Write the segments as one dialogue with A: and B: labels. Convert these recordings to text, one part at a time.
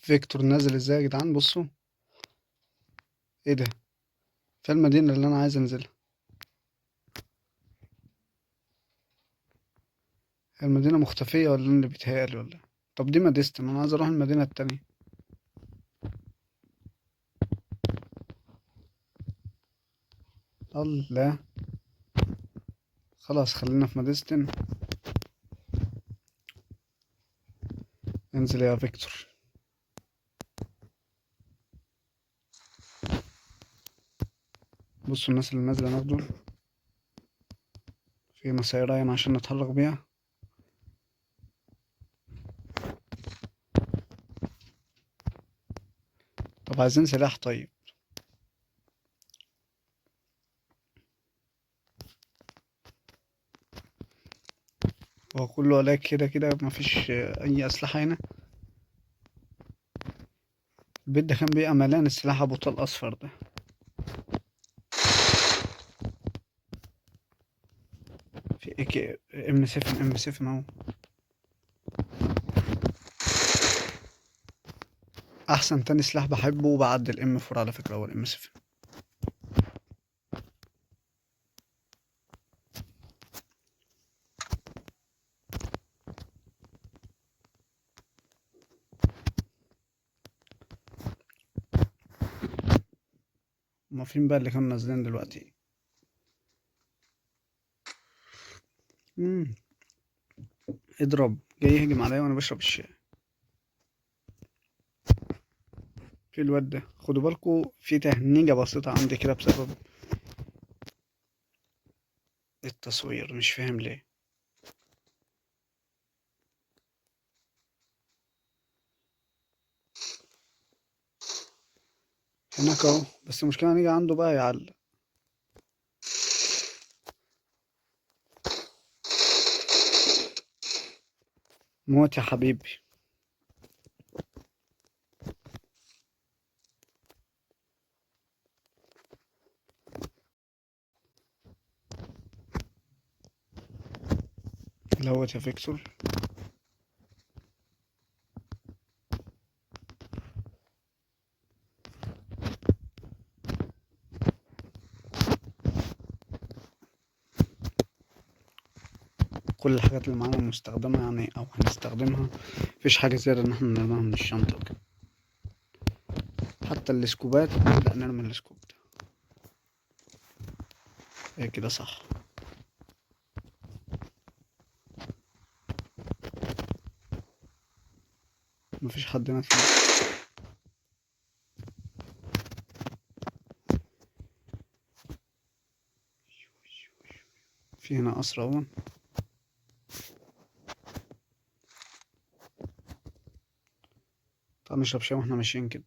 A: فيكتور نازل ازاي يا جدعان؟ بصوا. ايه ده؟ في المدينة اللي انا عايز انزلها. هي المدينة مختفية ولا أنا اللي بيتهيألي ولا إيه؟ طب دي مديستن، انا عايز اروح المدينة التانية. الله. خلاص خلينا في مديستن. انزل يا فيكتور. بصوا الناس اللي نازلة هناك دول. في مسيرة هنا عشان نتحرك بيها. طب عايزين سلاح طيب. هو كله علاج كده كده، مفيش أي أسلحة هنا. البيت ده كان بيبقى مليان السلاح أبو طال أصفر ده. في اي كي ام 7 ام 7 اهو. أحسن تاني سلاح بحبه بعد الام 4 على فكرة هو الام 7. هما فين بقى اللي كانوا نازلين دلوقتي؟ مم. اضرب. جاي يهجم عليا وانا بشرب الشاي. في الواد ده خدوا بالكوا، في تهنيجة بسيطة عندي كده بسبب التصوير، مش فاهم ليه. هناك اهو، بس المشكلة نيجي عنده بقى يعلق. موت يا حبيبي. لهوت يا فيكتور. كل الحاجات اللي معانا مستخدمة يعني او هنستخدمها. مفيش حاجة زيادة ان احنا نرميها من الشنطة وكده. حتى السكوبات لا نرمي السكوب ده. ايه كده صح. مفيش حد هنا في هنا قصر اهو. تعال نشرب شاي واحنا ماشيين كده.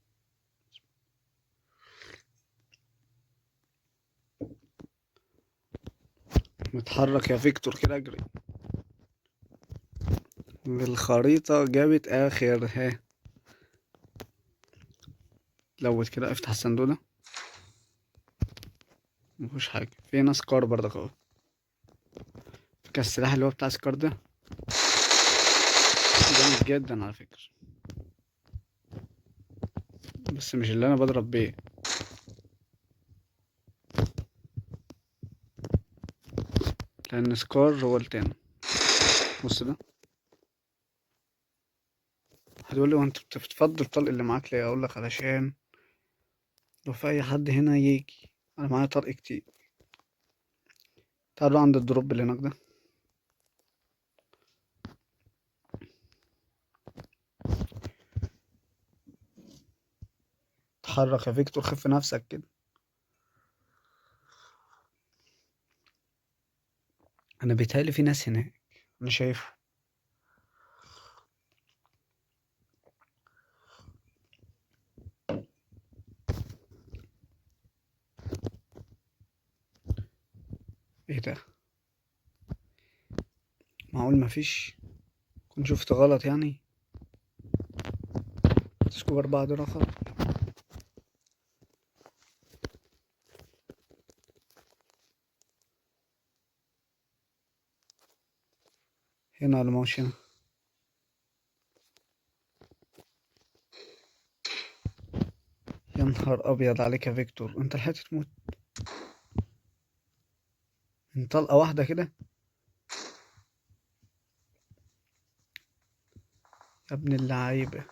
A: نتحرك يا فيكتور كده اجري. الخريطة جابت اخرها. لوت كده، افتح الصندوق ده. مفيهوش حاجة. في هنا سكار برضك اهو. فاكر السلاح اللي هو بتاع سكار ده؟ جامد جدا على فكرة. بس مش اللي انا بضرب بيه. لان سكار هو التاني. بص ده. هتقول لي وانت بتفضل الطلق اللي معاك ليه؟ اقول لك علشان لو في اي حد هنا يجي. انا معايا طلق كتير. تعالوا عند الدروب اللي هناك ده. اتحرك يا فيكتور، خف نفسك كده. انا بيتهيألي في ناس هناك. انا شايفه. ايه ده؟ معقول مفيش؟ كنت شفت غلط يعني. سكوبر بعد رقم. هنا ولا ماهوش هنا؟ يا نهار ابيض عليك يا فيكتور، انت لحقت تموت من طلقة واحدة كده؟ يا ابن اللعيبة.